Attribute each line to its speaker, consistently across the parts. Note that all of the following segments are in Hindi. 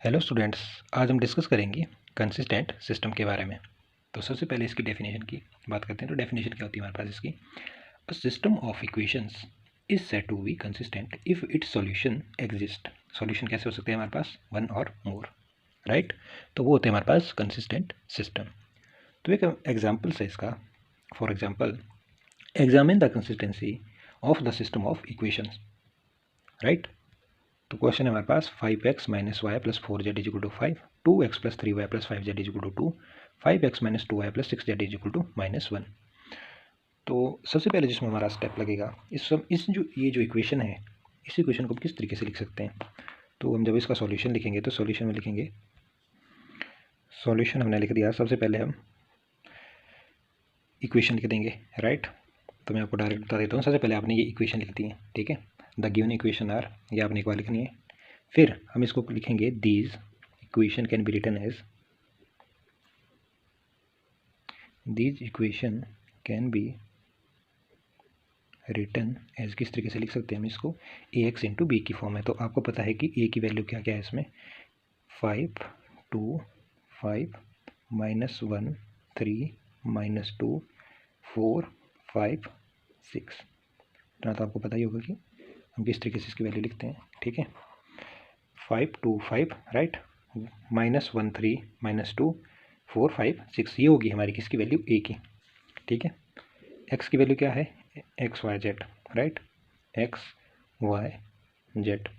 Speaker 1: हेलो स्टूडेंट्स, आज हम डिस्कस करेंगे कंसिस्टेंट सिस्टम के बारे में। तो सबसे पहले इसकी डेफिनेशन की बात करते हैं। तो डेफिनेशन क्या होती है हमारे पास इसकी? A system of equations is said to be consistent if its solution exist. Solution कैसे हो सकते हैं हमारे पास? वन और मोर, राइट। तो वो होते हैं हमारे पास कंसिस्टेंट सिस्टम। तो एक एग्जाम्पल है इसका। For example, examine the consistency of the system of equations, right. तो क्वेश्चन है हमारे पास 5x minus Y plus 4z is equal to 5, 2x plus 3y plus 5z is equal to 2, 5x minus 2y plus 6z is equal to -1। तो सबसे पहले जिसमें हमारा स्टेप लगेगा, इस जो ये जो इक्वेशन है, इस इक्वेशन को हम किस तरीके से लिख सकते हैं? तो हम जब इसका सॉल्यूशन लिखेंगे तो सॉल्यूशन में लिखेंगे, सॉल्यूशन हमने लिख दिया। सबसे पहले हम इक्वेशन लिख देंगे, राइट। तो मैं आपको डायरेक्ट बता देता हूँ। सबसे पहले आपने ये इक्वेशन लिख दी है, ठीक है। द गिवन इक्वेशन आर, ये आपने एक बार लिखनी है। फिर हम इसको लिखेंगे, these equation can be written as, these equation can be written as, किस तरीके से लिख सकते हैं हम इसको? ए एक्स इंटू बी की फॉर्म है। तो आपको पता है कि ए की वैल्यू क्या क्या है इसमें? 5 2 5 -1 3 -2 4 5 6। इतना तो आपको पता ही होगा कि हम किस तरीके से इसकी वैल्यू लिखते हैं, ठीक है। 5 2 5, राइट, -1 3 -2 4 5 6, ये होगी हमारी किसकी वैल्यू? ए की, ठीक है। एक्स की वैल्यू क्या है? X Y Z, right, X Y Z.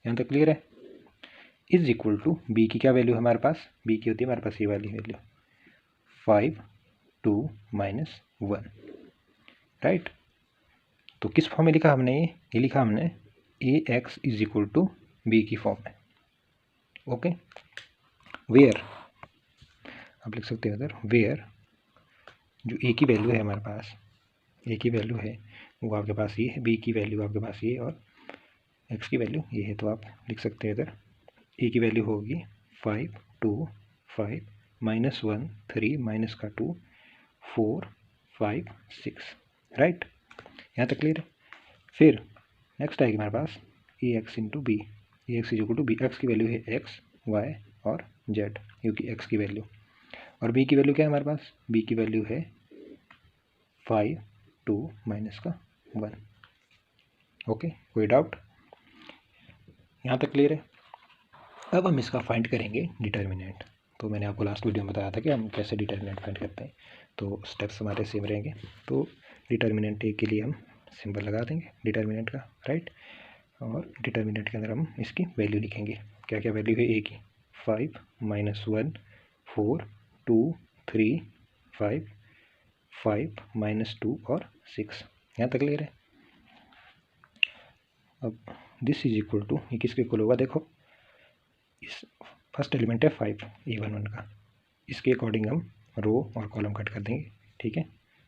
Speaker 1: यहाँ तक क्लियर है? इज इक्वल टू बी की क्या वैल्यू है हमारे पास? बी की होती है हमारे पास ये वाली वैल्यू 5 2 -1, राइट। तो किस फॉर्म में लिखा हमने? ये लिखा हमने A X is equal to B की फॉर्म में, ओके। वेयर आप लिख सकते हो इधर, वेयर जो ए की वैल्यू है हमारे पास, ए की वैल्यू है वो आपके पास ये है, बी की वैल्यू आपके पास ये, और एक्स की वैल्यू ये है। तो आप लिख सकते हैं इधर ए की वैल्यू होगी 5 2 5 -1 3 -2 4 5 6, राइट। यहाँ तक क्लियर है? फिर नेक्स्ट आएगी हमारे पास A X into B, A X is equal to B. X की वैल्यू है एक्स वाई और जेड, क्योंकि एक्स की वैल्यू, और बी की वैल्यू क्या है हमारे पास? बी की वैल्यू है 5 2 -1, ओके। कोई डाउट? यहाँ तक क्लियर है? अब हम इसका फाइंड करेंगे डिटर्मिनेंट। तो मैंने आपको लास्ट वीडियो में बताया था कि हम कैसे डिटर्मिनेंट फाइंड करते हैं। तो स्टेप्स हमारे सेम रहेंगे। तो डिटर्मिनेंट ए के लिए हम सिंबल लगा देंगे डिटर्मिनेंट का, राइट। और डिटर्मिनेंट के अंदर हम इसकी वैल्यू लिखेंगे। क्या क्या वैल्यू है ए की? 5 -1 4 2 3 5 5 -2 और 6। यहाँ तक क्लियर है? अब दिस इज इक्वल टू, ये किसके इक्वल होगा? देखो, इस फर्स्ट एलिमेंट है 5 A11 का, इसके अकॉर्डिंग हम रो और कॉलम कट कर देंगे, ठीक है।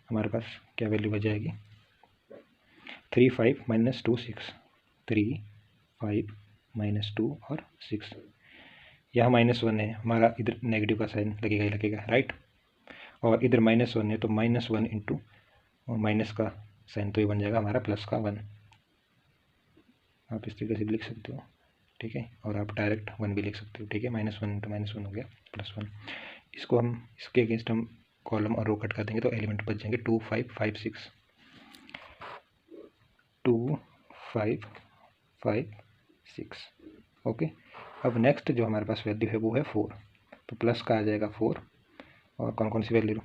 Speaker 1: हमारे पास क्या वैल्यू बच जाएगी? 3 5 -2 6, 3 5 -2 और 6। यहाँ -1 है हमारा, इधर नेगेटिव का साइन लगेगा ही लगेगा, राइट। और इधर -1 है तो -1 इंटू माइनस का साइन, तो ये बन जाएगा हमारा प्लस का 1। आप इस तरीके से भी लिख सकते हो, ठीक है। और आप डायरेक्ट 1 भी लिख सकते हो, ठीक है। -1 इंटू -1 हो गया +1। इसको हम, इसके अगेंस्ट हम कॉलम और रो कट कर देंगे तो एलिमेंट बच जाएंगे 2 5 5 6, 2 5 5 6, ओके। अब नेक्स्ट जो हमारे पास वैल्यू है वो है 4, तो प्लस का आ जाएगा 4। और कौन कौन सी वैल्यू?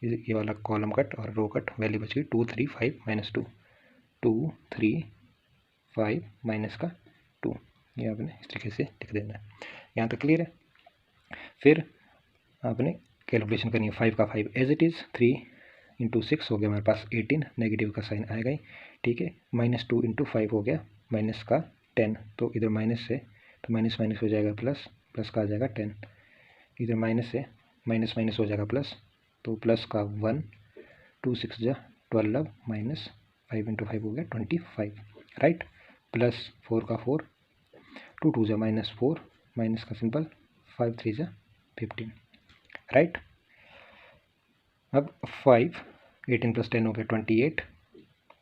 Speaker 1: ये वाला कॉलम कट और रो कट, वैल्यू बच गई 2 3 5 -2, 2 3 5 माइनस का 2। ये आपने इस तरीके से लिख देना है। यहाँ तक क्लियर है? फिर आपने कैलकुलेशन करनी है। 5 का 5 एज इट इज़, 3 इंटू 6 हो गया हमारे पास 18, नेगेटिव का साइन आएगा ही, ठीक है। -2 इंटू 5 हो गया माइनस का 10, तो इधर माइनस है तो माइनस माइनस हो जाएगा प्लस, प्लस का आ जाएगा 10। इधर माइनस है, माइनस माइनस हो जाएगा प्लस, तो प्लस का 1, 2 6 जा 12, माइनस 5 इंटू 5 हो गया 25, राइट। प्लस 4 का 4, 2 2 जा -4, माइनस का सिंपल, 5 3 जा 15, राइट। अब 5 18 + 10 हो गया 28,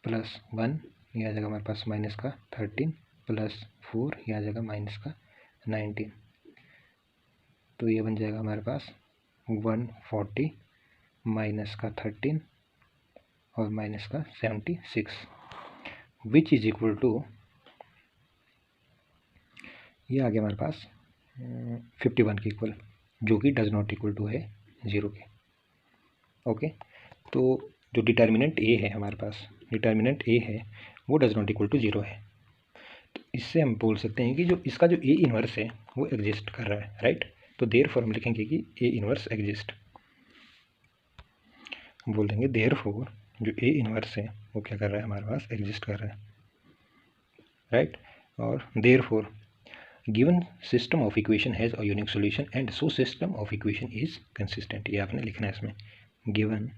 Speaker 1: प्लस 1 ये आ जाएगा हमारे पास माइनस का 13, प्लस 4 ये आ जाएगा माइनस का 19, तो ये बन जाएगा हमारे पास 140 माइनस का 13 और माइनस का 76 विच इज इक्वल टू, ये आ गया हमारे पास 51 के इक्वल, जो कि डज नॉट इक्वल टू है 0 के। ओके, तो जो डिटर्मिनेंट ए है हमारे पास, डिटर्मिनेंट ए है वो डज नॉट इक्वल टू 0 है। तो इससे हम बोल सकते हैं कि जो इसका जो ए इन्वर्स है वो एग्जिस्ट कर रहा है, राइट। तो देयरफॉर हम लिखेंगे कि ए इन्वर्स एग्जिस्ट, बोल देंगे देयरफॉर जो ए इन्वर्स है वो क्या कर रहा है हमारे पास, एग्जिस्ट कर रहा है, राइट। और therefore given system of equation has a unique solution and so system of equation is consistent. ये आपने लिखना है इसमें, given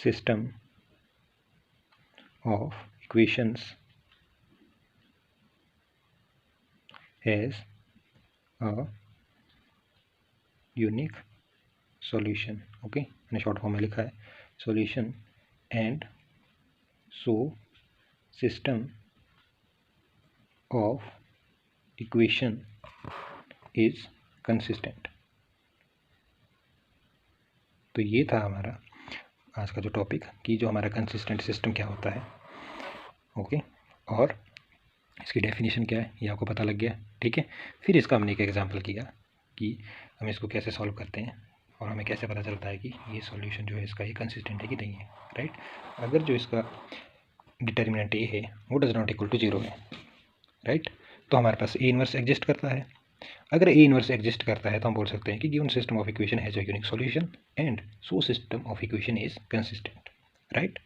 Speaker 1: system of equations has a unique solution. Okay, मैंने शॉर्ट फॉर्म में लिखा है solution and so system of equation is consistent. तो ये था हमारा आज का जो टॉपिक कि जो हमारा कंसिस्टेंट सिस्टम क्या होता है। ओके, और इसकी डेफिनेशन क्या है ये आपको पता लग गया, ठीक है। फिर इसका हमने एक एग्जांपल किया कि हम इसको कैसे सॉल्व करते हैं और हमें कैसे पता चलता है कि ये सॉल्यूशन जो है इसका ये कंसिस्टेंट है कि नहीं है, राइट। अगर जो इसका डिटर्मिनेंट ए है वो डज नॉट इक्वल टू 0 है, राइट, तो हमारे पास ए इन्वर्स एग्जिस्ट करता है। अगर ए इन्वर्स एग्जिस्ट करता है तो हम बोल सकते हैं कि given system of equation has a unique solution and so system of equation is consistent, right.